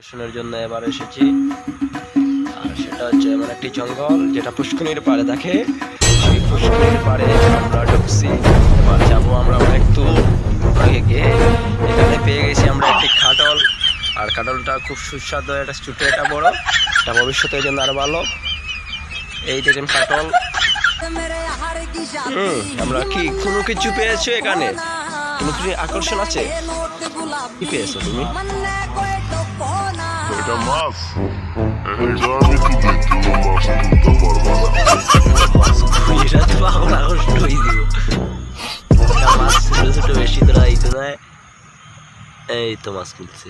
দর্শনের জন্য এবার এসেছি। আর সেটা হচ্ছে এমন একটি জঙ্গল যেটা পুষ্করিণীর পাড়ে থাকে। সেই পুষ্করিণীর পাড়ে আমরা ঢুকছি। এবার যাবো আমরা অনেক দূর আগে গিয়ে। এখানে পেয়ে গেছি আমরা একটি খাটল। আর খাটলটা খুব সুস্বাদু, এটা ছোটো এটা বড়, এটা ভবিষ্যতের জন্য আরো ভালো। এই দেখেন খাটল। আমরা কি কোনো কিছু পেয়েছো এখানে? কোনো কিছু আকর্ষণ আছে? কি পেয়েছো তুমি? এটা মাছ, এটা আমি তো দেখতে মাছ তুলতে পারবো না। এটা তো পাগল আকর্ষণ হয়ে দিব। মাছ ছোট ছোট বেশি তোরা এই তো নয়। এই তো মাছ মিলছে।